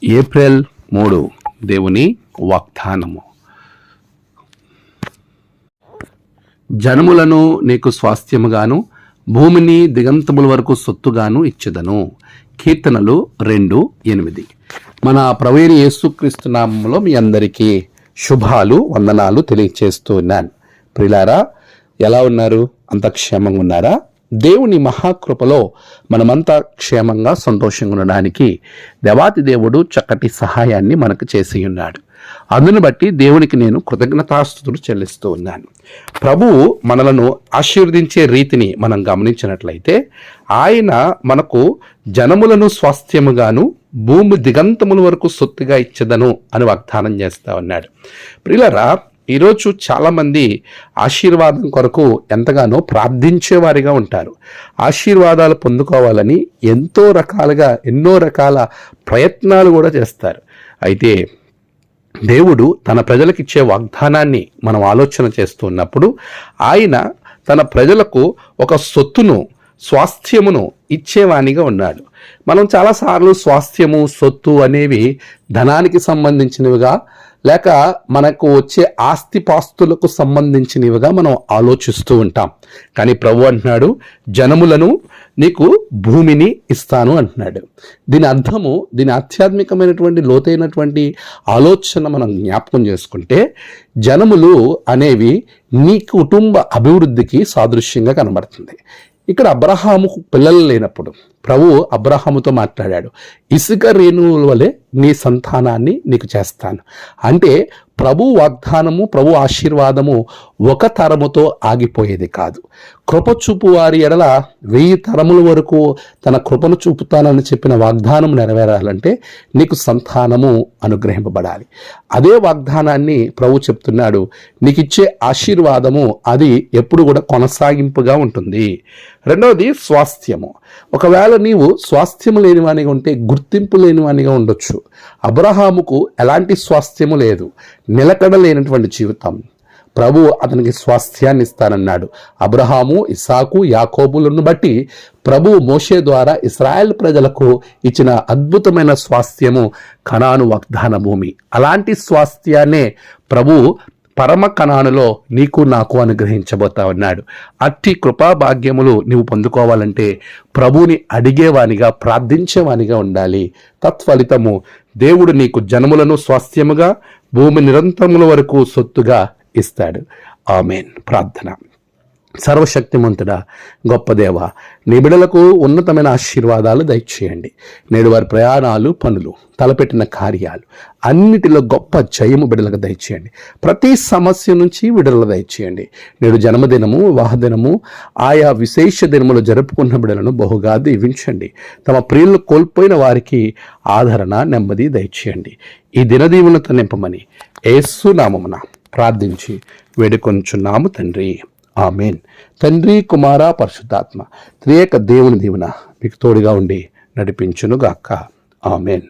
April 3 దేవుని వాగ్దానము. జనములను నీకు స్వాస్థ్యముగాను భూమిని దిగంతముల వరకు సొత్తుగాను ఇచ్చెదను. కీర్తనలు 2:8. మన ప్రభువైన యేసుక్రీస్తు నామములో మీ అందరికీ శుభాలు, వందనాలు తెలియచేస్తూ ఉన్నాను. ప్రియులారా, ఎలా ఉన్నారు? అంత క్షేమంగా ఉన్నారా? దేవుని మహాకృపలో మనమంతా క్షేమంగా సంతోషంగా ఉండడానికి దేవాతి దేవుడు చక్కటి సహాయాన్ని మనకు చేసి ఉన్నాడు. అందును బట్టి దేవునికి నేను కృతజ్ఞతాస్తుతులు చెల్లిస్తూ ఉన్నాను. ప్రభువు మనలను ఆశీర్వదించే రీతిని మనం గమనించినట్లయితే ఆయన మనకు జనములను స్వాస్థ్యముగాను భూమి దిగంతముల వరకు సొత్తుగా ఇచ్చెదను అని వాగ్దానం చేస్తా ఉన్నాడు. ప్రియులారా, ఈరోజు చాలామంది ఆశీర్వాదం కొరకు ఎంతగానో ప్రార్థించేవారిగా ఉంటారు. ఆశీర్వాదాలు పొందుకోవాలని ఎన్నో రకాల ప్రయత్నాలు కూడా చేస్తారు. అయితే దేవుడు తన ప్రజలకిచ్చే వాగ్దానాన్ని మనం ఆలోచన చేస్తున్నప్పుడు ఆయన తన ప్రజలకు ఒక సొత్తును, స్వాస్థ్యమును ఇచ్చేవానిగా ఉన్నాడు. మనం చాలాసార్లు స్వాస్థ్యము, సొత్తు అనేవి ధనానికి సంబంధించినవిగా లేక మనకు వచ్చే ఆస్తిపాస్తులకు సంబంధించినవిగా మనం ఆలోచిస్తూ ఉంటాం. కానీ ప్రభు అంటున్నాడు, జనములను నీకు భూమిని ఇస్తాను అంటున్నాడు. దీని అర్థము, దీని ఆధ్యాత్మికమైనటువంటి లోతైనటువంటి ఆలోచన మనం జ్ఞాపకం చేసుకుంటే, జనములు అనేవి నీ కుటుంబ అభివృద్ధికి సాదృశ్యంగా కనబడుతుంది. ఇక్కడ అబ్రహాముకు పిల్లలు లేనప్పుడు ప్రభు అబ్రహాముతో మాట్లాడాడు, ఇసుక రేణువుల వలె నీ సంతానాన్ని నీకు చేస్తాను. అంటే ప్రభు వాగ్దానము, ప్రభు ఆశీర్వాదము ఒక తరముతో ఆగిపోయేది కాదు. కృప చూపు వారి ఎడల 1000 తరముల వరకు తన కృపను చూపుతానని చెప్పిన వాగ్దానం నెరవేరాలంటే నీకు సంతానము అనుగ్రహింపబడాలి. అదే వాగ్దానాన్ని ప్రభు చెప్తున్నాడు, నీకు ఇచ్చే ఆశీర్వాదము అది ఎప్పుడు కూడా కొనసాగింపుగా ఉంటుంది. రెండవది స్వాస్థ్యము. ఒకవేళ నీవు స్వాస్థ్యము లేనివానిగా ఉంటే గుర్తింపు లేనివానిగా ఉండొచ్చు. అబ్రహాముకు ఎలాంటి స్వాస్థ్యము లేదు, నిలకడ లేనటువంటి జీవితం. ప్రభు అతనికి స్వాస్థ్యాన్ని ఇస్తానన్నాడు. అబ్రహాము, ఇస్సాకు, యాకోబులను బట్టి ప్రభు మోషే ద్వారా ఇశ్రాయేల్ ప్రజలకు ఇచ్చిన అద్భుతమైన స్వాస్థ్యము కనాను వాగ్దాన భూమి. అలాంటి స్వాస్థ్యాన్నే ప్రభు పరమ కనానులో నీకు నాకు అనుగ్రహించబోతా ఉన్నాడు. అట్టి కృపా భాగ్యములు నీవు పొందుకోవాలంటే ప్రభువుని అడిగేవానిగా, ప్రార్థించేవానిగా ఉండాలి. తత్ఫలితము దేవుడు నీకు జనములను స్వాస్థ్యముగా, భూమి నిరంతరముల వరకు సొత్తుగా ఇస్తాడు. ఆమేన్. ప్రార్థన. సర్వశక్తిమంతుడా, గొప్ప దేవ, నీ బిడ్డలకు ఉన్నతమైన ఆశీర్వాదాలు దయచేయండి. నేడు వారి ప్రయాణాలు, పనులు, తలపెట్టిన కార్యాలు అన్నిటిలో గొప్ప జయము బిడ్డలకు దయచేయండి. ప్రతి సమస్య నుంచి విడుదల దయచేయండి. నేడు జన్మదినము, వివాహదినము, ఆయా విశేష దినములు జరుపుకున్న బిడ్డలను బహుగా దీవించండి. తమ ప్రియులను కోల్పోయిన వారికి ఆదరణ, నెమ్మది దయచేయండి. ఈ దినదీవులతో నింపమని యేసు నామమున ప్రార్థించి వేడుకొంచున్నాము తండ్రి. ఆమేన్. తండ్రి, కుమార, పరిశుద్ధాత్మ త్రియేక దేవుని దీవెన మీకు తోడుగా ఉండి నడిపించునుగాక. ఆమేన్.